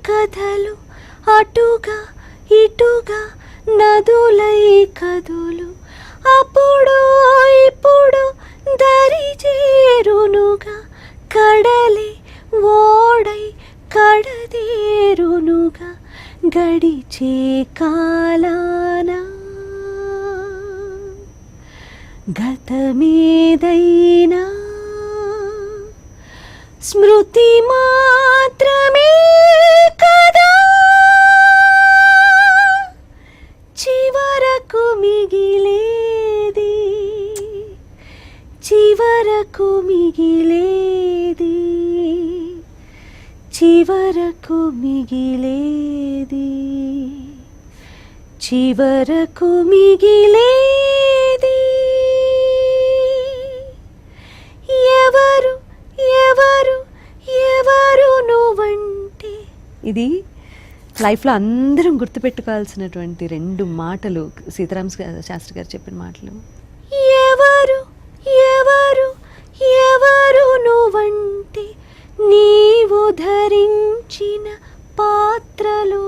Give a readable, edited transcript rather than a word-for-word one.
కథలు అటుగా ఇటుగా నదులై కదులు అప్పుడు ఇప్పుడు దరి చేరునుగా కడలి ఓడై కడదేరునుగా గడిచే కాలాన గతమేదైనా స్మృతి మాత్రమే కదా చివరకు మిగిలేది చివరకు మిగిలేది చివరకు మిగిలేది చివరకు మిగిలేది ఎవరు ఎవరు ఎవరు నువ్వంటే. ఇది లైఫ్లో అందరం గుర్తుపెట్టుకోవాల్సినటువంటి 2 మాటలు సీతారామ శాస్త్రి గారు చెప్పిన మాటలు. ఎవరు ఎవరు ఎవరు నువ్వంటే నీవు ధరించిన పాత్రలు